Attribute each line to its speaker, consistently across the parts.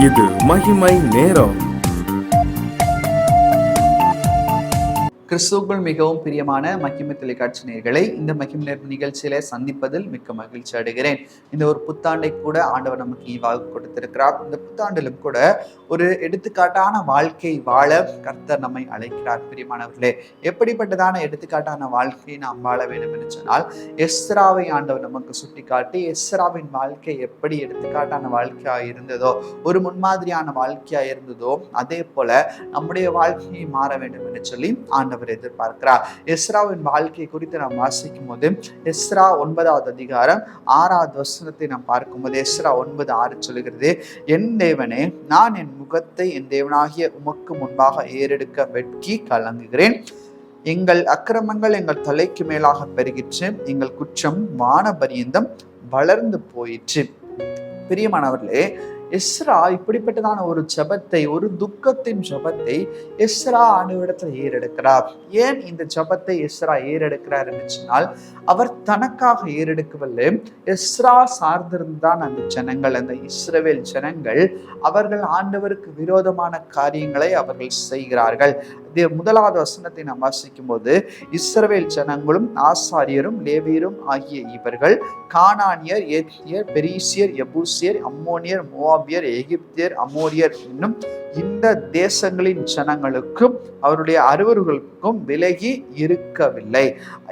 Speaker 1: இது மகிமை நேரம்.
Speaker 2: கிறிஸ்துவுக்குள் மிகவும் பிரியமான மகிமை தொலைக்காட்சி நேயர்களை இந்த மகிமை நேர நிகழ்ச்சியில சந்திப்பதில் மிக்க மகிழ்ச்சி அடைகிறேன். இந்த ஒரு புத்தாண்டை கூட ஆண்டவர் நமக்கு ஈவாக கொடுத்திருக்கிறார். இந்த புத்தாண்டிலும் கூட ஒரு எடுத்துக்காட்டான வாழ்க்கை வாழ கர்த்தர் நம்மை அழைக்கிறார். பிரியமானவர்களே, எப்படிப்பட்டதான எடுத்துக்காட்டான வாழ்க்கையை நாம் வாழ வேண்டும் என்று சொன்னால், எஸ்ராவை ஆண்டவர் நமக்கு சுட்டி காட்டி எஸ்ராவின் வாழ்க்கை எப்படி எடுத்துக்காட்டான வாழ்க்கையா இருந்ததோ, ஒரு முன்மாதிரியான வாழ்க்கையா இருந்ததோ, அதே போல நம்முடைய வாழ்க்கையை மாற வேண்டும் என்று சொல்லி ஆண்டவர் எதிர்பார்க்கிறார். எஸ்ராவின் வாழ்க்கை குறித்து நாம் வாசிக்கும் போது எஸ்ரா 9வது அதிகாரம் 6வது வசனத்தை நாம் பார்க்கும்போது எஸ்ரா 9:6 சொல்லுகிறது, என் தேவனே, நான் என் முகத்தை என் தேவனாகிய உமக்கு முன்பாக ஏறெடுக்க வெட்கி கலங்குகிறேன். எங்கள் அக்கிரமங்கள் எங்கள் தலைக்கு மேலாக பெருகிற்று, எங்கள் குற்றம் வானபரியந்தம் வளர்ந்து போயிற்று. பிரியமானவர்களே, எஸ்ரா இப்படிப்பட்டதான ஒரு ஜெபத்தை, ஒரு துக்கத்தின் ஜெபத்தை எஸ்ரா ஆண்டவரிடத்தில் ஏறெடுக்கிறார். ஏன் இந்த ஜெபத்தை எஸ்ரா ஏறெடுக்கிறார் என்று சொன்னால், அவர் தனக்காக ஏறெடுக்கவில்லை. எஸ்ரா சார்ந்திருந்தான் அந்த ஜனங்கள், அந்த இஸ்ரவேல் ஜனங்கள், அவர்கள் ஆண்டவருக்கு விரோதமான காரியங்களை அவர்கள் செய்கிறார்கள். 1வது வசனத்தை நாம் வாசிக்கும் போது, இஸ்ரவேல் ஜனங்களும் ஆசாரியரும் லேவியரும் ஆகிய இவர்கள் கானானியர், ஏத்தியர், பெரிசியர், எபூசியர், அம்மோனியர், மோவாபியர், எகிப்தியர், அமோரியர் என்னும் இந்த தேசங்களின் ஜனங்களுக்கும் அவருடைய அருவர்களுக்கும் விலகி இருக்கவில்லை.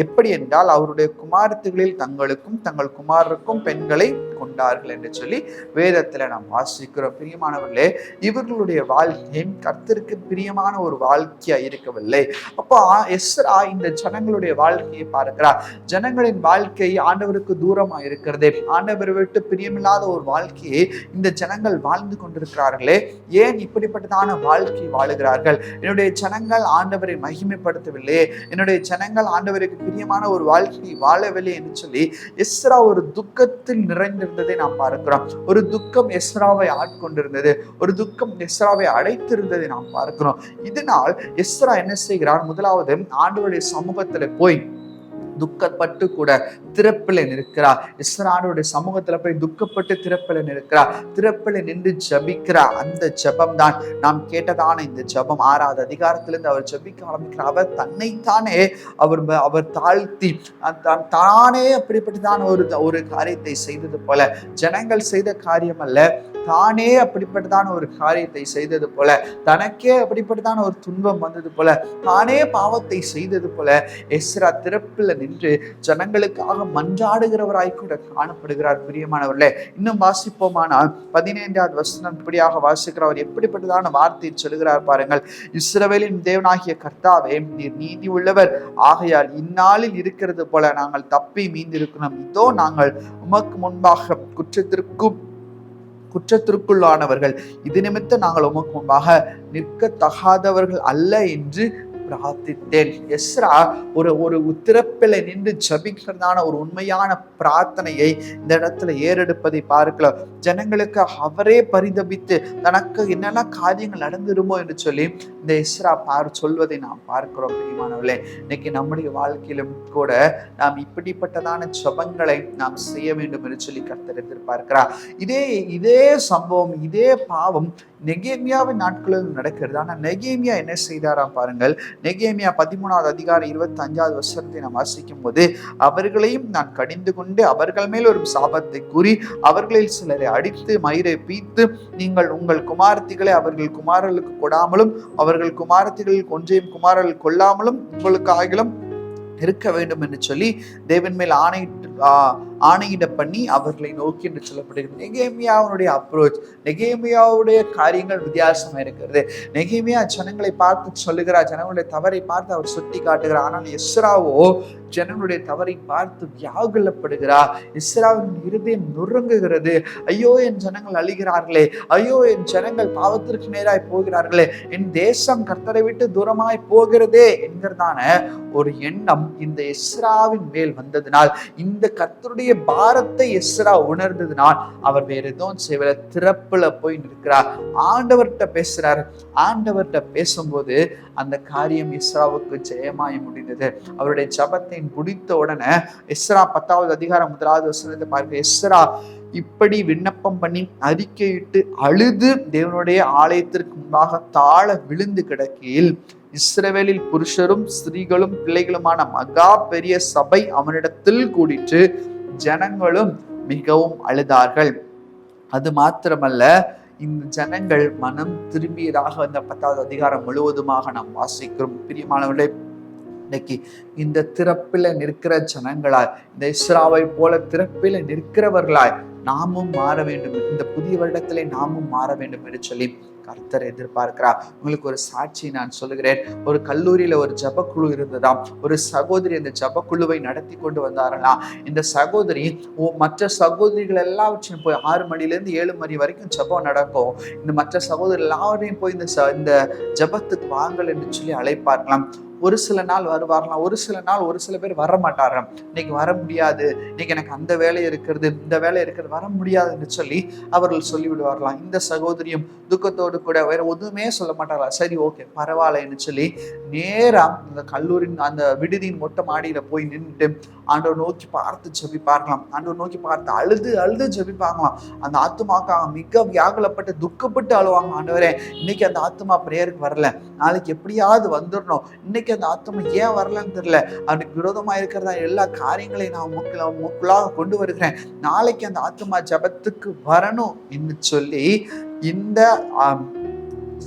Speaker 2: எப்படி என்றால், அவருடைய குமாரத்திகளில் தங்களுக்கும் தங்கள் குமாரருக்கும் பெண்களை கொண்டார்கள் என்று சொல்லி வேதத்துல நாம் வாசிக்கிறோம். பிரியமானவர்களே, இவர்களுடைய வாழ்க்கை கர்த்தருக்கு பிரியமான ஒரு வாழ்க்கையா இருக்கவில்லை. அப்போ எஸ்ரா இந்த ஜனங்களுடைய வாழ்க்கையை பார்க்கிறார். ஜனங்களின் வாழ்க்கை ஆண்டவருக்கு தூரமா இருக்கிறதே, ஆண்டவரை விட்டு பிரியமில்லாத ஒரு வாழ்க்கையை இந்த ஜனங்கள் வாழ்ந்து கொண்டிருக்கிறார்களே, ஏன் இப்படிப்பட்டதான வாழ்க்கை வாழுகிறார்கள்? என்னுடைய ஜனங்கள் ஆண்டவரை மகிமைப்படுத்தவில்லை, என்னுடைய ஜனங்கள் ஆண்டவருக்கு பிரியமான ஒரு வாழ்க்கையை வாழவில்லை என்று சொல்லி எஸ்ரா ஒரு துக்கத்தில் நிறைந்திருந்ததை நாம் பார்க்கிறோம். ஒரு துக்கம் எஸ்ராவை ஆட்கொண்டிருந்தது, ஒரு துக்கம் எஸ்ராவை அடைத்திருந்ததை நாம் பார்க்கிறோம். இதனால் எஸ்ரா என்ன செய்கிறார்? முதலாவது ஆண்டவருடைய சமூகத்துல போய் துக்கப்பட்டு கூட திறப்பில நிற்கிறார். எஸ்ரானுடைய சமூகத்துல போய் துக்கப்பட்டு திறப்பில நிற்கிறார். திறப்பில நின்று ஜபிக்கிறார். அந்த ஜபம் தான் நாம் கேட்டதான இந்த ஜபம். 6வது அதிகாரத்திலிருந்து அவர் ஜபிக்க ஆரம்பிக்கிறார். அவர் தன்னைத்தானே அவர் தாழ்த்தி தானே அப்படிப்பட்டதான ஒரு காரியத்தை செய்தது போல, ஜனங்கள் செய்த காரியம் அல்ல, தானே அப்படிப்பட்டதான ஒரு காரியத்தை செய்தது போல, தனக்கே அப்படிப்பட்டதான ஒரு துன்பம் வந்தது போல, தானே பாவத்தை செய்தது போல எஸ்ரா திறப்பில் நின்று ஜனங்களுக்காக மன்றாடுகிறவராய் கூட காணப்படுகிறார். பிரியமானவர்களே, இன்னும் வாசிப்போமானால் 15வது வசனம் இப்படியாக வாசிக்கிறவர் எப்படிப்பட்டதான வார்த்தை சொல்லுகிறார் பாருங்கள். இஸ்ரவேலின் தேவனாகிய கர்த்தாவே, நீர் நீதி உள்ளவர் ஆகையால் இந்நாளில் இருக்கிறது போல நாங்கள் தப்பி மீந்திருக்கிறோம். இதோ நாங்கள் உமக்கு முன்பாக குற்றத்திற்குள்ளானவர்கள், இது நிமித்தம் நாங்கள் உமக்கு முன்பாக நிற்க தகாதவர்கள் அல்ல என்று பிரார்த்தித்தேன். எஸ்ரா ஒரு திறப்பில நின்று ஜபிக்கிறதான ஒரு உண்மையான பிரார்த்தனையை இந்த இடத்துல ஏறெடுப்பதை பார்க்கலாம். ஜனங்களுக்கு அவரே பரிதபித்து தனக்கு என்னென்ன காரியங்கள் நடந்துருமோ என்று சொல்லி இந்த எஸ்ரா சொல்வதை நாம் பார்க்கிறோம். பிரியமானவர்களே, இன்னைக்கு நம்முடைய வாழ்க்கையிலும் கூட நாம் இப்படிப்பட்டதான ஜபங்களை நாம் செய்ய வேண்டும் என்று சொல்லி கர்த்தர் எதிர்பார்க்கிறார். இதே சம்பவம், இதே பாவம் நெகேமியாவின் நாட்களில் நடக்கிறது. ஆனா நெகேமியா என்ன செய்தாரா பாருங்கள். நெகேமியா 13வது அதிகாரம் 25வது வசனத்தை நாம் வாசிக்கும் போது, அவர்களையும் நான் கடிந்து கொண்டு அவர்கள் மேல் ஒரு சாபத்தை கூறி அவர்களில் சிலரை அடித்து மயிரை பீத்து, நீங்கள் உங்கள் குமாரத்திகளை அவர்கள் குமாரர்களுக்கு கொடாமலும் அவர்கள் குமாரத்திகளில் ஒன்றையும் குமாரர்கள் கொள்ளாமலும் உங்களுக்காகிலும் இருக்க வேண்டும் என்று சொல்லி தேவன் மேல் ஆணையிட பண்ணி அவர்களை நோக்கி என்று சொல்லப்படுகிறது. நெகேமியாவுடைய அப்ரோச், நெகேமியாவுடைய காரியங்கள் வித்தியாசமா இருக்கிறது. நெகேமியா ஜனங்களை பார்த்து சொல்லுகிறார், ஜனங்களுடைய தவறை பார்த்து அவர் சுட்டி காட்டுகிறார். ஆனால் எஸ்ராவோ ஜனங்களுடைய தவறை பார்த்து வியாகுலப்படுகிறார். எஸ்ராவின் இருதயம் நொறுங்குகிறது. ஐயோ, என் ஜனங்கள் அழிகிறார்களே, ஐயோ, என் ஜனங்கள் பாவத்திற்கு நேராய் போகிறார்களே, என் தேசம் கர்த்தரை விட்டு தூரமாய் போகிறதே என்கிறதான ஒரு எண்ணம் இந்த எஸ்ராவின் மேல் வந்ததினால், இந்த கர்த்தருடைய பாரத்தை எஸ்ரா உணர்ந்ததினால் அவர் வேற எதுவும் செய்வல, திறப்புல போய் நிற்கிறார். ஆண்டவர்கிட்ட பேசுறாரு. ஆண்டவர்கிட்ட பேசும்போது அந்த காரியம் எஸ்ராவுக்கு ஜெயமாய் முடிந்தது. அவருடைய ஜபத்தை முடித்த உடனே எஸ்ரா 10வது அதிகாரம் 1வது வசனத்தை பார்க்க, எஸ்ரா இப்படி விண்ணப்பம் பண்ணி அறிக்கையிட்டு அழுது தேவனுடைய ஆலயத்திற்கு முன்பாக தாழ விழுந்து கிடக்கையில் இஸ்ரவேலில் புருஷரும் ஸ்திரீகளும் பிள்ளைகளுமான மகா பெரிய சபை அவனிடத்தில் கூடிட்டு ஜனங்களும் மிகவும் அழுதார்கள். அது மாத்திரமல்ல, இந்த ஜனங்கள் மனம் திரும்பியதாக அந்த 10வது அதிகாரம் முழுவதுமாக நாம் வாசிக்கிறோம். பிரியமானவர்களே, இன்னைக்கு இந்த திறப்பில நிற்கிற ஜனங்களாய், இந்த இஸ்ராவை போல திறப்பில நிற்கிறவர்களாய் நாமும் மாற வேண்டும். இந்த புதிய வருடத்திலே நாமும் மாற வேண்டும் என்று சொல்லி கர்த்தர் எதிர்பார்க்கிறார். உங்களுக்கு ஒரு சாட்சி நான் சொல்லுகிறேன். ஒரு கல்லூரியில ஒரு ஜபக்குழு இருந்ததாம். ஒரு சகோதரி அந்த ஜபக்குழுவை நடத்தி கொண்டு வந்தாரலாம். இந்த சகோதரி மற்ற சகோதரிகள் எல்லாவற்றையும் போய் 6 மணிலேருந்து 7 மணி வரைக்கும் ஜபம் நடக்கும். இந்த மற்ற சகோதரி எல்லாரையும் போய் இந்த ஜபத்துக்கு வாங்கல் என்று சொல்லி அழைப்பார்களாம். ஒரு சில நாள் வருவார்களாம், ஒரு சில நாள் ஒரு சில பேர் வர மாட்டாராம். இன்னைக்கு வர முடியாது, இன்னைக்கு எனக்கு அந்த வேலை இருக்கிறது, இந்த வேலை இருக்கிறது, வர முடியாதுன்னு சொல்லி அவர்கள் சொல்லிவிடுவார்களாம். இந்த சகோதரியும் துக்கத்தோடு கூட வேற எதுவுமே சொல்ல மாட்டார்களா. சரி, ஓகே, பரவாயில்லன்னு சொல்லி நேரா அந்த கல்லூரியின் அந்த விடுதியின் மொட்டை மாடியில போய் நின்றுட்டு ஆண்டவர் நோக்கி பார்த்து ஜெபிப்பார்களாம். ஆண்டவர் நோக்கி பார்த்து அழுது அழுது ஜெபிப்பாங்களாம். அந்த ஆத்துமாக்காக மிக வியாகுலப்பட்டு துக்கப்பட்டு அழுவாங்க. ஆண்டவரே, இன்னைக்கு அந்த ஆத்துமா பிரேயருக்கு வரல, நாளைக்கு எப்படியாவது வந்துடணும், இன்னைக்கு அந்த ஆத்துமா ஏன் வரலன்னு தெரியல, அவனுக்கு விரோதமா இருக்கிறதா எல்லா காரியங்களையும் நான் முக்குள்ளாக கொண்டு வருகிறேன், நாளைக்கு அந்த ஆத்துமா ஜபத்துக்கு வரணும் என்று சொல்லி இந்த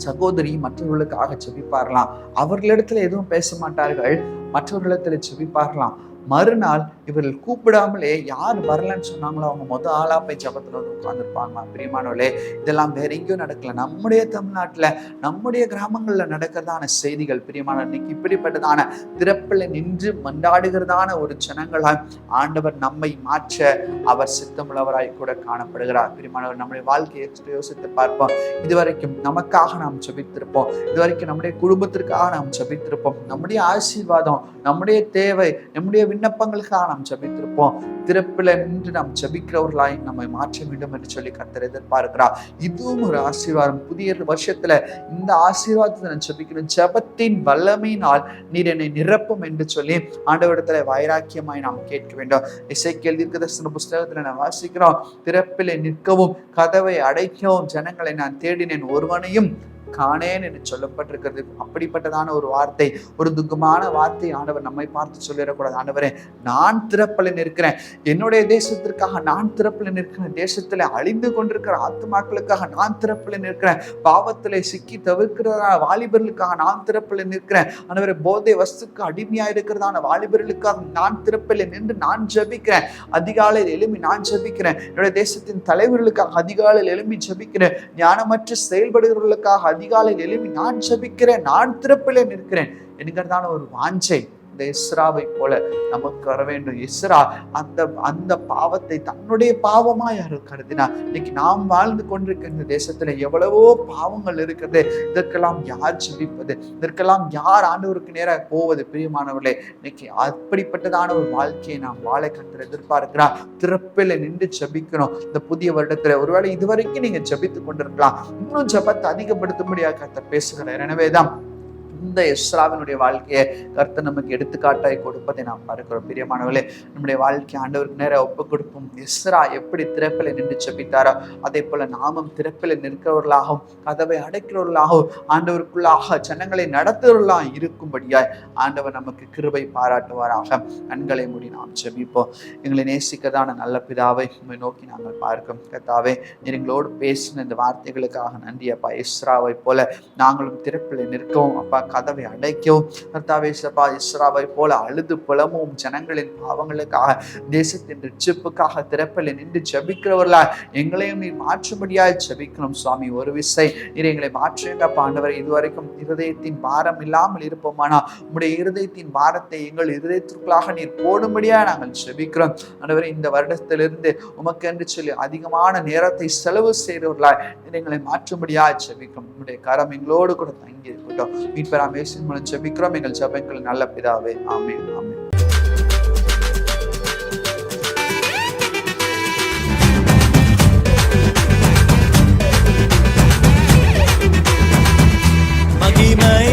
Speaker 2: சகோதரி மற்றவர்களுக்காக ஜெபிப்பார்களாம். அவர்களிடத்துல எதுவும் பேச மாட்டார்கள், மற்றவர்களிடத்துல ஜெபிப்பார்களாம். மறுநாள் இவர்கள் கூப்பிடாமலே யார் வரலன்னு சொன்னாங்களோ அவங்க முதல் ஆளா போய் ஜபத்துல வந்து உட்கார்ந்துருப்பாங்களாம். பிரியமானவர்களே, இதெல்லாம் வேற எங்கேயும் நடக்கல, நம்முடைய தமிழ்நாட்டுல நம்முடைய கிராமங்கள்ல நடக்கிறதான செய்திகள். பிரியமான, இன்னைக்கு இப்படிப்பட்டதான திறப்பில் நின்று மன்றாடுகிறதான ஒரு ஜனங்களாய் ஆண்டவர் நம்மை மாற்ற அவர் சித்தமுள்ளவராய் கூட காணப்படுகிறார். பிரியமானவர், நம்முடைய வாழ்க்கையை யோசித்து பார்ப்போம். இதுவரைக்கும் நமக்காக நாம் ஜெபித்திருப்போம், இதுவரைக்கும் நம்முடைய குடும்பத்திற்காக நாம் ஜெபித்திருப்போம், நம்முடைய ஆசீர்வாதம், நம்முடைய தேவை, நம்முடைய விண்ணப்பங்களுக்காக நாம் ஜெபித்திருப்போம். திறப்பில நின்று நாம் ஜெபிக்கிறவர்களாய் நம்மை மாற்ற வேண்டும் என்று சொல்லி கர்த்தர் எதிர்பார்க்கிறார். இதுவும் ஒரு ஆசீர்வாதம். புதிய வருஷத்துல இந்த ஆசீர்வாதத்தை நான் ஜெபிக்கிறேன். ஜெபத்தின் வல்லமையினால் நீர் என்னை நிரப்பும் என்று சொல்லி ஆண்டவரிடத்துல வைராக்கியமாய் நாம் கேட்க வேண்டும். எசேக்கியேல் தீர்க்கதரிசன புஸ்தகத்துல நான் வாசிக்கிறோம், திறப்பிலே நிற்கவும் கதவை அடைக்கவும் ஜனங்களை நான் தேடினேன், ஒருவனையும் காணேன் என்று சொல்லப்பட்டிருக்கிறது. அப்படிப்பட்டதான ஒரு வார்த்தை, ஒரு துக்கமான வார்த்தை ஆண்டவர் நம்மை பார்த்து சொல்லிடக்கூடாது. ஆண்டவரே, நான் திறப்பில் நிற்கிறேன், என்னுடைய தேசத்திற்காக நான் திறப்பில் நிற்கிறேன், தேசத்துல அழிந்து கொண்டிருக்கிற ஆத்துமாக்களுக்காக நான் திறப்பில் நிற்கிறேன், பாவத்திலே சிக்கி தவிர்க்கிற வாலிபர்களுக்காக நான் திறப்பில் நிற்கிறேன், ஆண்டவரே, போதை வஸ்துக்கு அடிமையா இருக்கிறதான வாலிபர்களுக்காக நான் திறப்பில் நின்று நான் ஜெபிக்கிறேன், அதிகாலையில் எழும்பி நான் ஜெபிக்கிறேன், என்னுடைய தேசத்தின் தலைவர்களுக்காக அதிகாலையில் எழும்பி ஜெபிக்கிறேன், ஞானமற்று செயல்படுகிறவர்களுக்காக அதிகாலையில் எழுப்பி நான் ஜெபிக்கிறேன், நான் திறப்பிலே நிற்கிறேன் என்கிறதான ஒரு வாஞ்சை இந்த இஸ்ராவை போல நமக்கு வர வேண்டும். இஸ்ரா அந்த பாவத்தை தன்னுடைய பாவமா யாரு கருதினார். இன்னைக்கு நாம் வாழ்ந்து கொண்டிருக்கிற இந்த தேசத்துல எவ்வளவோ பாவங்கள் இருக்கிறது. இதற்கெல்லாம் யார் ஜெபிப்பது? இதற்கெல்லாம் யார் ஆண்டவருக்கு நேராக போவது? பிரியமானவர்களே, இன்னைக்கு அப்படிப்பட்டதான ஒரு வாழ்க்கையை நாம் வாழ கர்த்தர் எதிர்பார்க்கிறார். திறப்பில நின்று ஜெபிக்கணும். இந்த புதிய வருடத்துல ஒருவேளை இதுவரைக்கும் நீங்க ஜெபித்து கொண்டிருக்கலாம், இன்னும் ஜெபத்தை அதிகப்படுத்தும்படியாக கர்த்தர் பேசுகிறார். எனவேதான் இந்த எஸ்ராவினுடைய வாழ்க்கையை கர்த்தர் நமக்கு எடுத்துக்காட்டாய் கொடுப்பதை நாம் பார்க்கிறோம். பிரியமானவர்களே, நம்முடைய வாழ்க்கை ஆண்டவருக்கு நேரம் ஒப்பு கொடுப்போம். எஸ்ரா எப்படி திறப்பில் நின்று ஜெபித்தாரோ அதே போல நாமும் திறப்பில் நிற்கிறவர்களாகவும் கதவை அடைக்கிறவர்களாகவும் ஆண்டவருக்குள்ளாக ஜனங்களை நடத்துவர்களாக இருக்கும்படியாய் ஆண்டவர் நமக்கு கிருபை பாராட்டுவாராக. கண்களை மூடி நாம் ஜெபிப்போம். எங்களை நேசிக்கதான நல்ல பிதாவை உண்மை நோக்கி நாங்கள் பார்க்கிறோம். கர்த்தாவே, நீர் எங்களோடு பேசின இந்த வார்த்தைகளுக்காக நன்றி அப்பா. எஸ்ராவை போல நாங்களும் திறப்பில் நிற்கவும் அப்பா, கதவை அடைக்கவும் கர்த்தாவே சபா இஸ்ராவை போல அழுது புலமும் ஜனங்களின் பாவங்களுக்காக தேசத்தின் ரட்சிப்புக்காக திறப்பில் நின்று ஜெபிக்கிறவர்களா எங்களையும் நீர் மாற்றும்படியாய் ஜெபிக்கணும் சுவாமி. ஒரு விசை நீர் எங்களை மாற்றுங்க ஆண்டவரே. இதுவரைக்கும் இருதயத்தின் பாரம் இல்லாமல் இருப்போமானா உம்முடைய இருதயத்தின் பாரத்தை எங்கள் இருதயத்திற்குள்ளாக நீர் போடும்படியா நாங்கள் ஜெபிக்கிறோம் ஆண்டவரே. இந்த வருடத்திலிருந்து உமக்கு என்று சொல்லி அதிகமான நேரத்தை செலவு செய்கிறவர்களாய் நீர் எங்களை மாற்றும்படியாய் ஜெபிக்கிறோம். உம்முடைய கரம் எங்களோடு கூட தங்கி இருக்கட்டும். மீட்பராம் இயேசுவின் மூலம் ஜெபிக்கிறோம் எங்கள் ஜெபங்கள் நல்ல பிதாவே. ஆமென், ஆமென். மகிமை